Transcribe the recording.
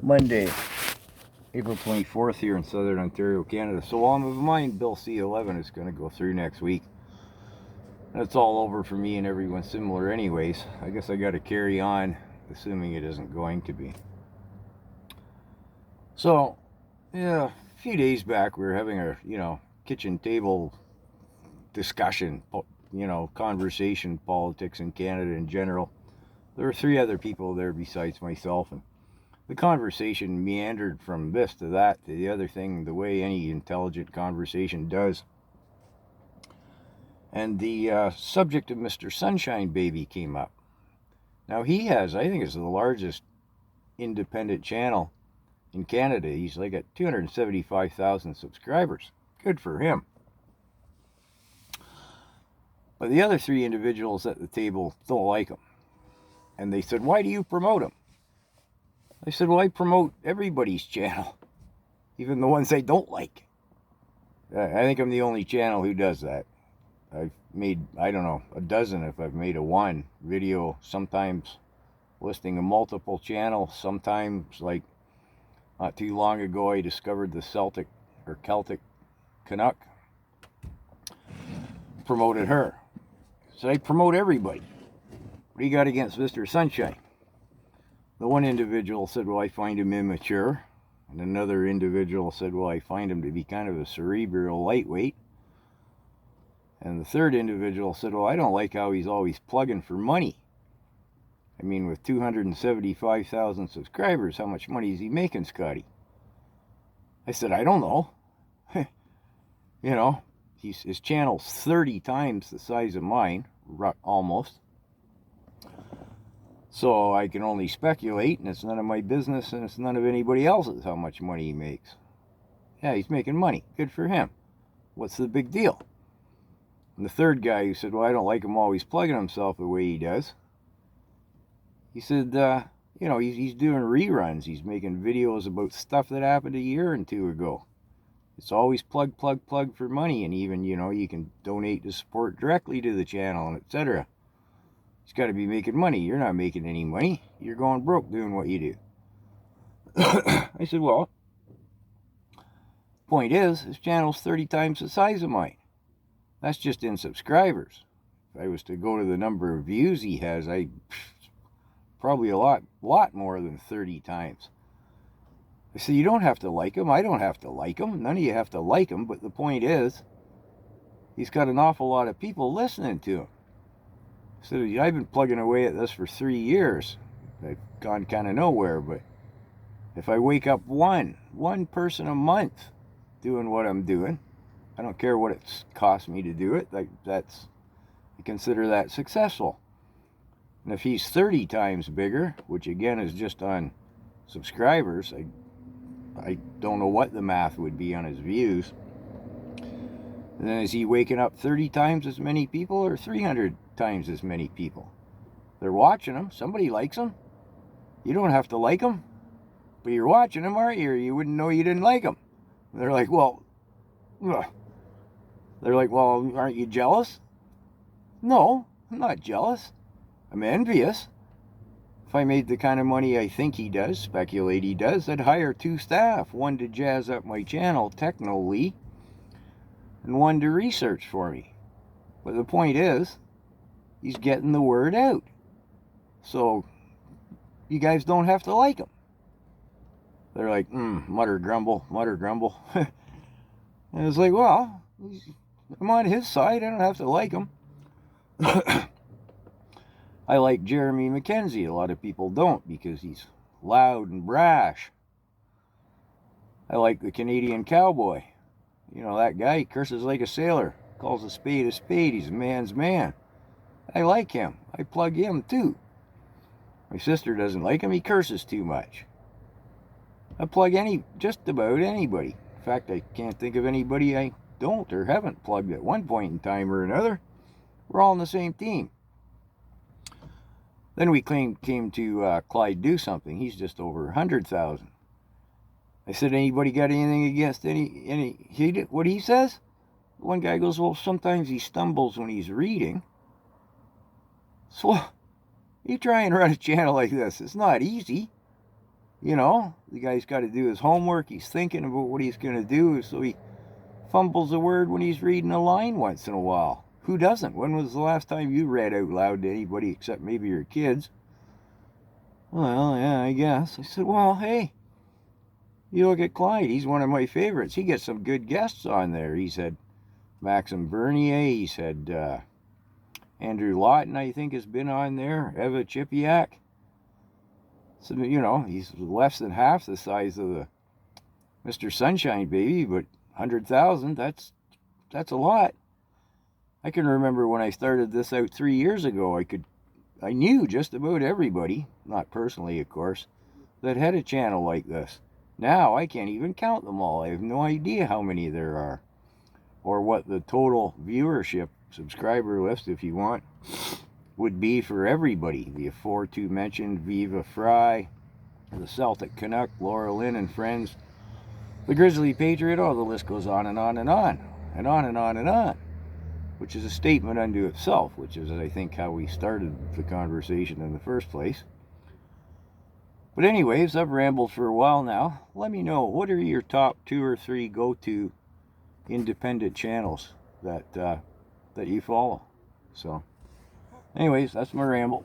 Monday, April 24th here in Southern Ontario, Canada. So on with mine, Bill C-11 is going to go through next week. That's all over for me and everyone similar anyways. I guess I got to carry on, assuming it isn't going to be. So, yeah, a few days back we were having a, kitchen table discussion, conversation, politics in Canada in general. There were 3 other people there besides myself, and the conversation meandered from this to that to the other thing, the way any intelligent conversation does. And the subject of Mr. Sunshine Baby came up. Now he has, I think it's the largest independent channel in Canada. He's like at 275,000 subscribers. Good for him. But the other 3 individuals at the table don't like him. And they said, why do you promote him? I said, well, I promote everybody's channel, even the ones I don't like. I think I'm the only channel who does that. I've made, I don't know, a dozen if I've made a 1 video, sometimes listing a multiple channel, sometimes like not too long ago I discovered the Celtic Canuck, promoted her. So I promote everybody. What do you got against Mr. Sunshine? The one individual said, well, I find him immature. And another individual said, well, I find him to be kind of a cerebral lightweight. And the third individual said, well, I don't like how he's always plugging for money. I mean, with 275,000 subscribers, how much money is he making, Scotty? I said, I don't know. His channel's 30 times the size of mine, almost. So I can only speculate, and it's none of my business, and it's none of anybody else's how much money he makes. Yeah, he's making money. Good for him. What's the big deal? And the third guy who said, well, I don't like him always plugging himself the way he does. He said, he's doing reruns. He's making videos about stuff that happened a year or 2 ago. It's always plug for money. And even, you can donate to support directly to the channel and etc. He's got to be making money. You're not making any money. You're going broke doing what you do. I said, well, point is, his channel's 30 times the size of mine. That's just in subscribers. If I was to go to the number of views he has, probably a lot more than 30 times. I said, you don't have to like him. I don't have to like him. None of you have to like him. But the point is, he's got an awful lot of people listening to him. I said, I've been plugging away at this for 3 years. I've gone kind of nowhere. But if I wake up one person a month doing what I'm doing, I don't care what it's cost me to do it. I consider that successful. And if he's 30 times bigger, which again is just on subscribers, I don't know what the math would be on his views. And then is he waking up 30 times as many people or 300 times as many people? They're watching him. Somebody likes him. You don't have to like him, but you're watching him, aren't you? Or you wouldn't know you didn't like him. They're like, well, aren't you jealous? No, I'm not jealous. I'm envious. If I made the kind of money I think he does, speculate he does, I'd hire 2 staff. 1 to jazz up my channel, technically, and 1 to research for me. But the point is, he's getting the word out. So, you guys don't have to like him. They're like, mutter, grumble. And it's like, well, I'm on his side. I don't have to like him. I like Jeremy Mackenzie. A lot of people don't because he's loud and brash. I like the Canadian Cowboy. That guy, he curses like a sailor. Calls a spade a spade. He's a man's man. I like him. I plug him too. My sister doesn't like him. He curses too much. I plug just about anybody. In fact, I can't think of anybody I don't or haven't plugged at one point in time or another. We're all on the same team. Then we came to Clyde Do Something. He's just over 100,000. I said, anybody got anything against what he says? One guy goes, well, sometimes he stumbles when he's reading. So, you try and run a channel like this. It's not easy. You know, the guy's got to do his homework. He's thinking about what he's going to do, so he fumbles a word when he's reading a line once in a while. Who doesn't? When was the last time you read out loud to anybody except maybe your kids? Well, yeah, I guess. I said, well, hey, you look at Clyde. He's one of my favorites. He gets some good guests on there. He's had Maxim Bernier. He's had Andrew Lawton, I think, has been on there. Eva Chipiak. So, you know, he's less than half the size of the Mr. Sunshine Baby, but 100,000, that's a lot. I can remember when I started this out 3 years ago, I knew just about everybody, not personally, of course, that had a channel like this. Now I can't even count them all. I have no idea how many there are, or what the total viewership, subscriber list, if you want, would be for everybody. The aforementioned Viva Fry, the Celtic Canuck, Laura Lynn and friends, the Grizzly Patriot. Oh, the list goes on and on and on and on and on and on, which is a statement unto itself, which is, I think, how we started the conversation in the first place. But anyways, I've rambled for a while now. Let me know, what are your top 2 or 3 go-to independent channels that you follow? So anyways, that's my ramble.